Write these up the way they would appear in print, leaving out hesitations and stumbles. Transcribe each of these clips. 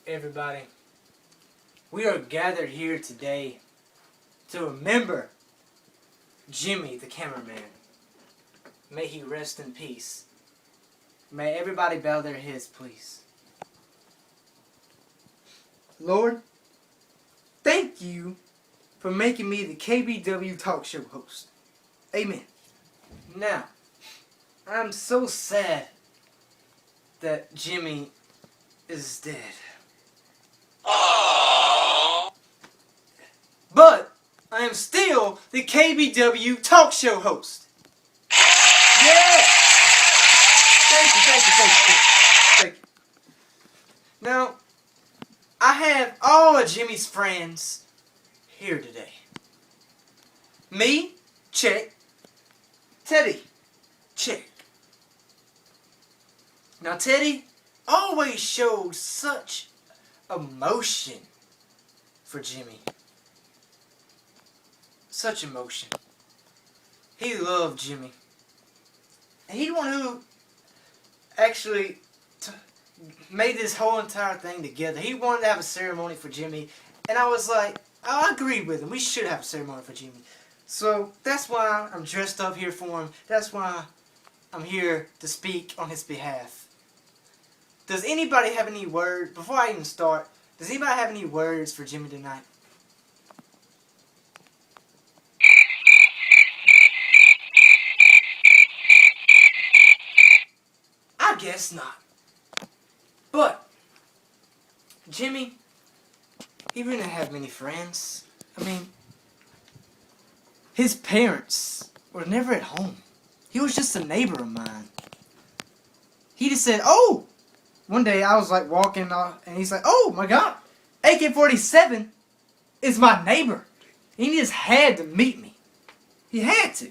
everybody. We are gathered here today to remember Jimmy, the cameraman. May he rest in peace. May everybody bow their heads, please. Lord, thank you for making me the KBW talk show host. Amen. Now, I'm so sad that Jimmy is dead. But I am still the KBW talk show host. Yeah! Thank you. Now, I have all of Jimmy's friends here today. Me, check. Teddy, check. Now, Teddy always showed such emotion for Jimmy. Such emotion. He loved Jimmy. And he's the one who actually made this whole entire thing together. He wanted to have a ceremony for Jimmy. And I was like, I agreed with him. We should have a ceremony for Jimmy. So that's why I'm dressed up here for him. That's why I'm here to speak on his behalf. Does anybody have any words, before I even start, does anybody have any words for Jimmy tonight? I guess not. But Jimmy, he really didn't have many friends. I mean, his parents were never at home. He was just a neighbor of mine. He just said, oh! One day I was like walking and he's like, oh my God, AK-47 is my neighbor. And he just had to meet me. He had to.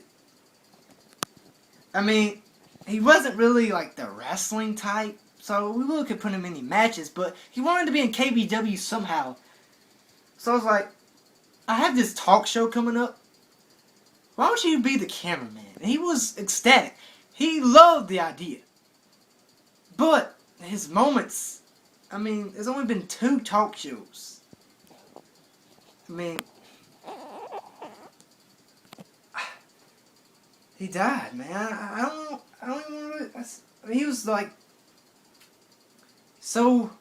I mean, he wasn't really like the wrestling type, so we really could put him in any matches, but he wanted to be in KBW somehow. So I was like, I have this talk show coming up. Why don't you be the cameraman? And he was ecstatic. He loved the idea. But his moments, I mean, there's only been 2 talk shows. I mean, he died, man. I don't even really, I mean, he was like so,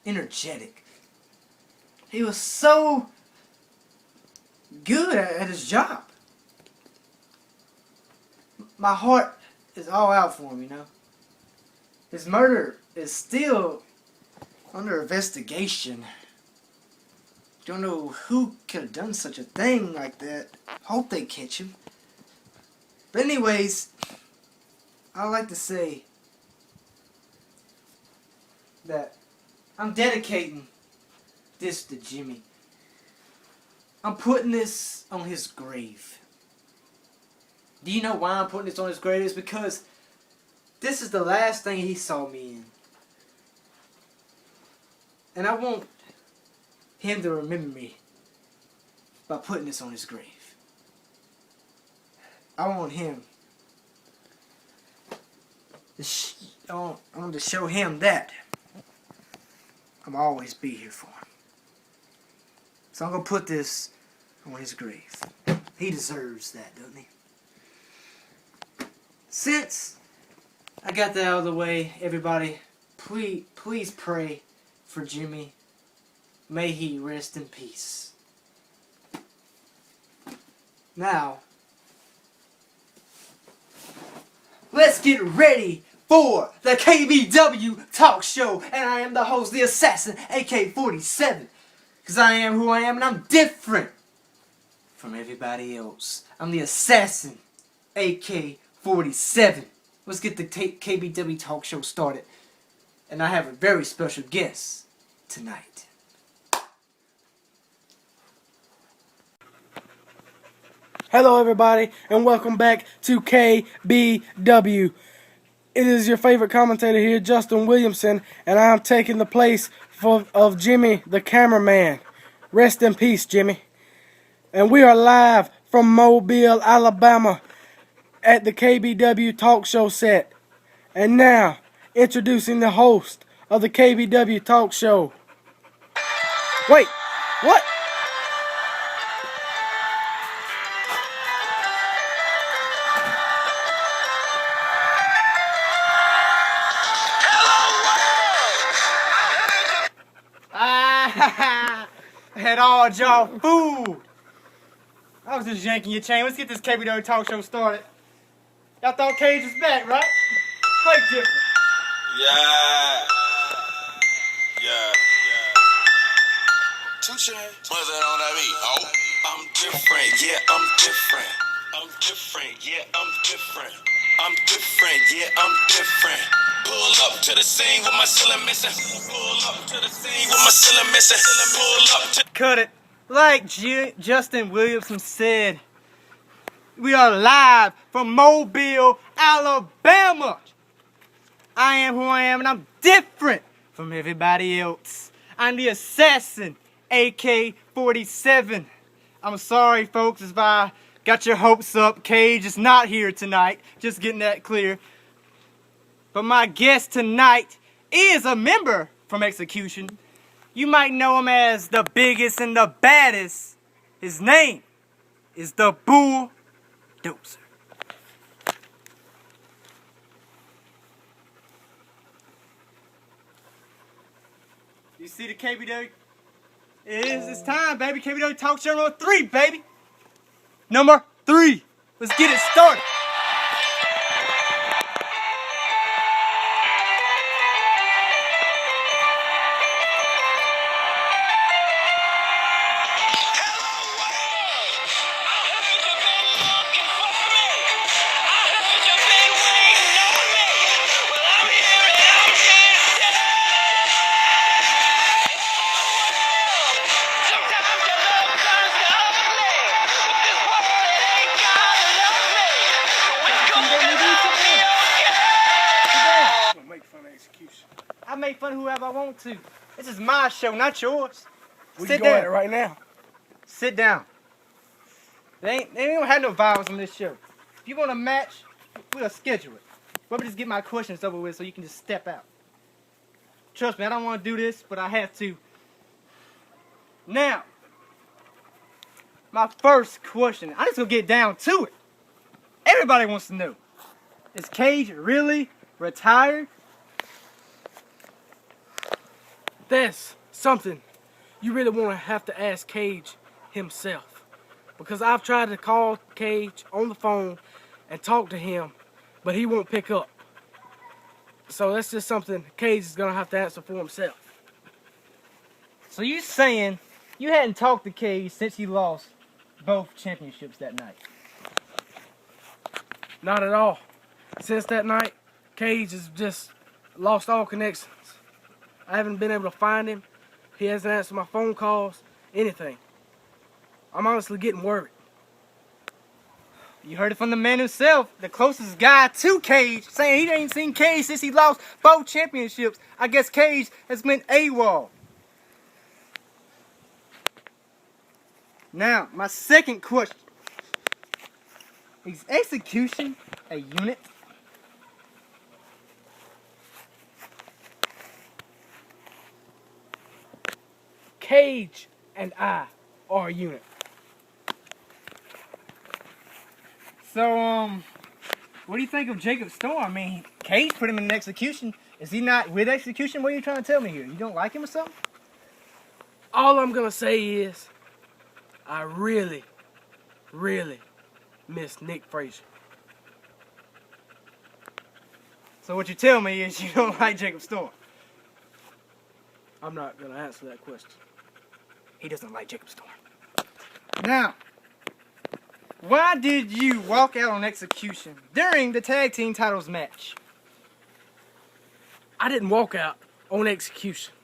energetic. He was so good at his job. My heart is all out for him, His murder is still under investigation. Don't know who could have done such a thing like that. Hope they catch him. But anyways, I'd like to say that I'm dedicating this to Jimmy. I'm putting this on his grave. Do you know why I'm putting this on his grave? It's because this is the last thing he saw me in. And I want him to remember me by putting this on his grave. I want him I want to show him that I'm always be here for him. So I'm going to put this on his grave. He deserves that, doesn't he? Since I got that out of the way, everybody, please pray for Jimmy. May he rest in peace. Now, let's get ready for the KBW talk show. And I am the host, the assassin, AK-47. Because I am who I am and I'm different from everybody else. I'm the assassin, AK-47. Let's get the KBW talk show started. And I have a very special guest tonight. Hello everybody and welcome back to KBW. It is your favorite commentator here, Justin Williamson, and I am taking the place of Jimmy the cameraman. Rest in peace, Jimmy. And we are live from Mobile, Alabama at the KBW talk show set. And now, introducing the host of the KBW talk show. Wait, what? Ah, had all y'all fooled. I was just yanking your chain. Let's get this KBW talk show started. Y'all thought Cage was back, right? Quite different. Yeah. Touche. What's that on that beat? Oh, I'm different. Yeah, I'm different. I'm different. Yeah, I'm different. I'm different. Yeah, I'm different. Pull up to the scene with my ceiling missing. Pull up to the scene with my ceiling missing. Pull up to. Cut it. Like Justin Williamson said, we are live from Mobile, Alabama. I am who I am, and I'm different from everybody else. I'm the assassin, AK-47. I'm sorry, folks, if I got your hopes up. Cage is not here tonight. Just getting that clear. But my guest tonight is a member from Execution. You might know him as the biggest and the baddest. His name is the Bulldozer. You see the KBW? It's time, baby. KBW Talk Show number 3, baby. Number 3. Let's get it started. I make fun of whoever I want to. This is my show, not yours. We Sit can go down. at it right now. Sit down. They ain't gonna have no violence on this show. If you want a match, we'll schedule it. Let me just get my questions over with so you can just step out. Trust me, I don't want to do this, but I have to. Now, my first question. I'm just gonna get down to it. Everybody wants to know: is Cage really retired? That's something you really want to have to ask Cage himself. Because I've tried to call Cage on the phone and talk to him, but he won't pick up. So that's just something Cage is going to have to answer for himself. So you saying you hadn't talked to Cage since he lost both championships that night? Not at all. Since that night, Cage has just lost all connections. I haven't been able to find him. He hasn't answered my phone calls, anything. I'm honestly getting worried. You heard it from the man himself, the closest guy to Cage, saying he ain't seen Cage since he lost both championships. I guess Cage has been AWOL. Now, my second question. Is Execution a unit? Cage and I are a unit. So, what do you think of Jacob Storm? I mean, Cage put him in Execution. Is he not with Execution? What are you trying to tell me here? You don't like him or something? All I'm going to say is, I really, really miss Nick Frazier. So what you tell me is you don't like Jacob Storm. I'm not going to answer that question. He doesn't like Jacob Storm. Now, why did you walk out on Execution during the tag team titles match? I didn't walk out on Execution.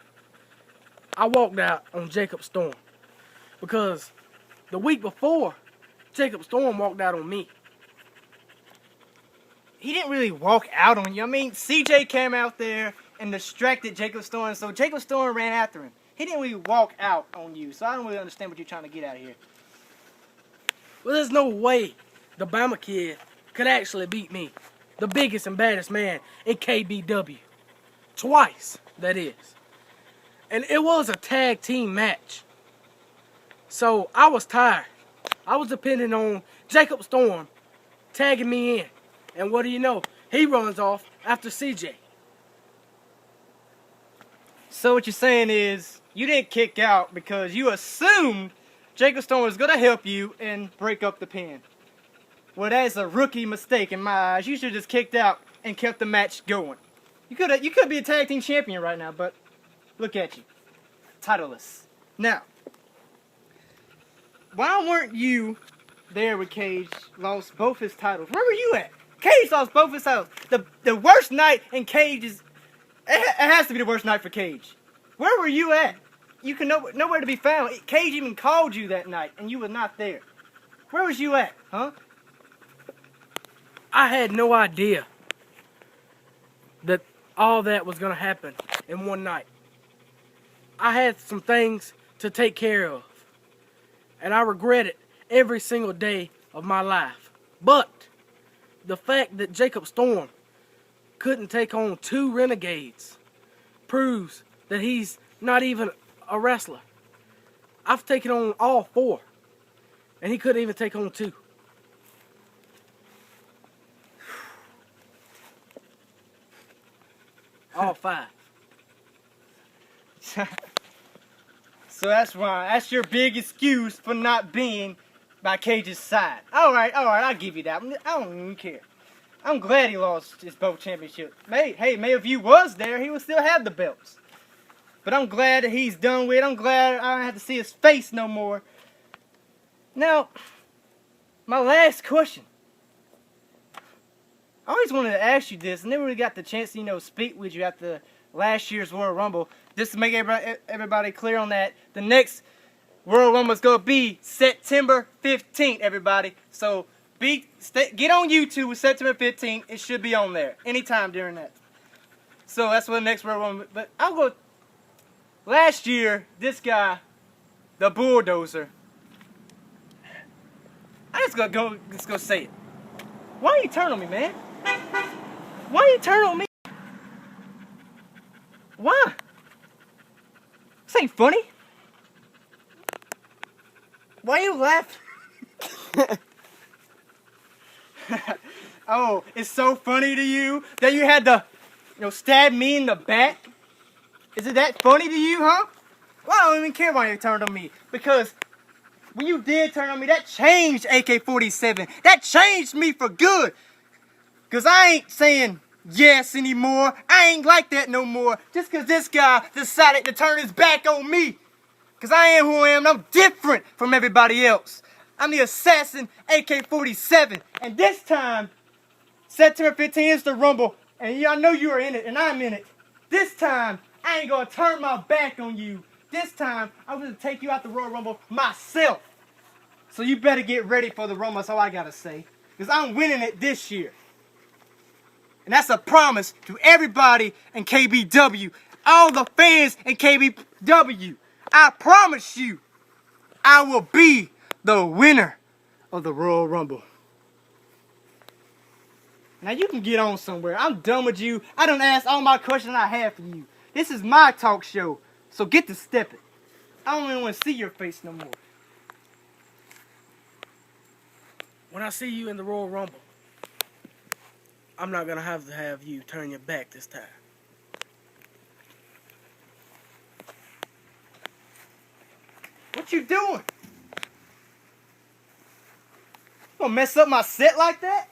I walked out on Jacob Storm. Because the week before, Jacob Storm walked out on me. He didn't really walk out on you. I mean, CJ came out there and distracted Jacob Storm, so Jacob Storm ran after him. He didn't really walk out on you, so I don't really understand what you're trying to get out of here. Well, there's no way the Bama kid could actually beat me, the biggest and baddest man in KBW. Twice, that is. And it was a tag team match. So I was tired. I was depending on Jacob Storm tagging me in. And what do you know? He runs off after CJ. So what you're saying is you didn't kick out because you assumed Jacob Storm was going to help you and break up the pin. Well, that is a rookie mistake in my eyes. You should have just kicked out and kept the match going. You could be a tag team champion right now, but look at you. Titleless. Now, why weren't you there when Cage lost both his titles? Where were you at? Cage lost both his titles. The worst night in Cage's... It has to be the worst night for Cage. Where were you at? You can nowhere to be found. Cage even called you that night, and you were not there. Where was you at, huh? I had no idea that all that was going to happen in one night. I had some things to take care of, and I regret it every single day of my life. But the fact that Jacob Storm couldn't take on 2 renegades proves that he's not even a wrestler. I've taken on all 4, and he couldn't even take on 2. All 5. So that's why. That's your big excuse for not being by Cage's side. Alright, I'll give you that. I don't even care. I'm glad he lost his both championships. Hey, if you was there, he would still have the belts. But I'm glad that he's done with it. I'm glad I don't have to see his face no more. Now, my last question. I always wanted to ask you this, and never really got the chance to, speak with you after last year's Royal Rumble. Just to make everybody clear on that, the next Royal Rumble is going to be September 15th, everybody. So get on YouTube with September 15th. It should be on there anytime during that. So that's what the next Royal Rumble. But I'll go. Last year, this guy, the Bulldozer. I just gonna say it. Why you turn on me, man? Why you turn on me? Why? This ain't funny. Why you laughing? Oh, it's so funny to you that you had to, stab me in the back? Is it that funny to you, huh? Well, I don't even care why you turned on me. Because when you did turn on me, that changed AK-47. That changed me for good. Because I ain't saying yes anymore. I ain't like that no more. Just because this guy decided to turn his back on me. Because I am who I am, and I'm different from everybody else. I'm the assassin AK-47. And this time, September 15th is the Rumble. And I know you are in it, and I'm in it. This time, I ain't going to turn my back on you. This time, I'm going to take you out the Royal Rumble myself. So you better get ready for the Rumble, that's all I got to say. Because I'm winning it this year. And that's a promise to everybody in KBW. All the fans in KBW. I promise you, I will be the winner of the Royal Rumble. Now you can get on somewhere. I'm done with you. I done asked all my questions I have for you. This is my talk show, so get to stepping. I don't even want to see your face no more. When I see you in the Royal Rumble, I'm not going to have you turn your back this time. What you doing? You gonna mess up my set like that?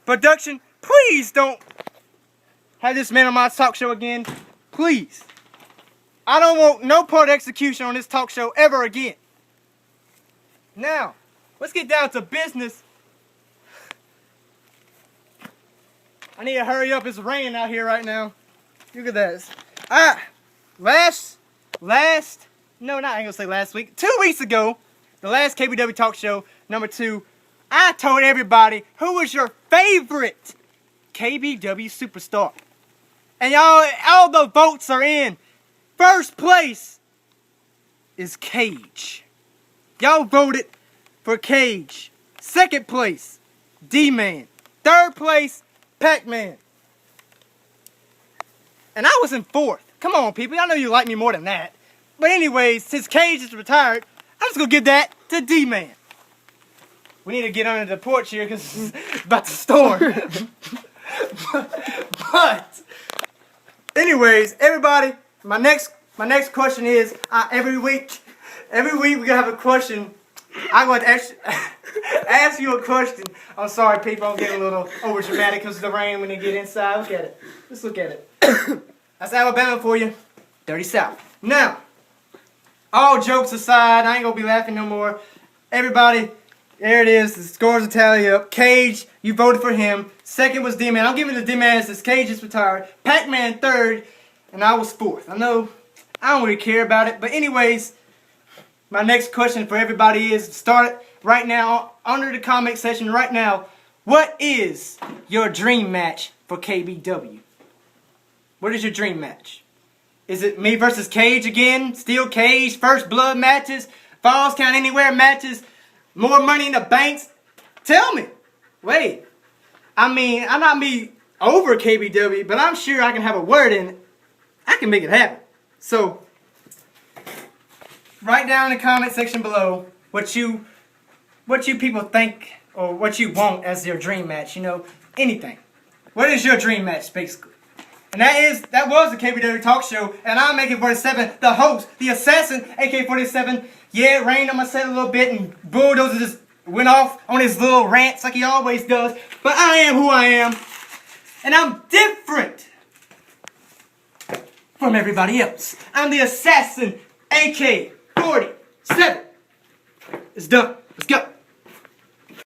Production, please don't have this man on my talk show again. Please. I don't want no part of execution on this talk show ever again. Now, let's get down to business. I need to hurry up. It's raining out here right now. Look at this. No, not I ain't gonna say last week. 2 weeks ago, the last KBW talk show, number 2, I told everybody who was your favorite KBW superstar. And y'all, all the votes are in. First place is Cage. Y'all voted for Cage. Second place, D-Man. Third place, Pac-Man. and I was in 4th. Come on, people. I know you like me more than that. But anyways, since Cage is retired, I'm just going to give that to D-Man. We need to get under the porch here because it's about to storm. But, anyways, everybody, my next question is, every week we're going to have a question. I'm going to ask you a question. I'm sorry, people. I'm getting a little over dramatic because of the rain when they get inside. Look at it. Let's look at it. That's Alabama for you. Dirty South. Now, all jokes aside, I ain't going to be laughing no more. Everybody, there it is. The scores are tally up. Cage, you voted for him. Second was D-Man. I'm giving it to D-Man since Cage is retired. Pac-Man third, and I was 4th. I know I don't really care about it. But anyways, my next question for everybody is, start right now, under the comment section right now. What is your dream match for KBW? What is your dream match? Is it me versus Cage again? Steel Cage, first blood matches, Falls Count Anywhere matches, more money in the banks? Tell me. Wait. I mean, I'm not me over KBW, but I'm sure I can have a word in it. I can make it happen. So, write down in the comment section below what you people think or what you want as your dream match. You know, anything. What is your dream match, basically? And that was the KBW Talk Show, and I'm AK-47, the host, the assassin, AK-47. Yeah, it rained on my set a little bit, and Bulldozer just went off on his little rants like he always does. But I am who I am, and I'm different from everybody else. I'm the assassin, AK-47. It's done. Let's go.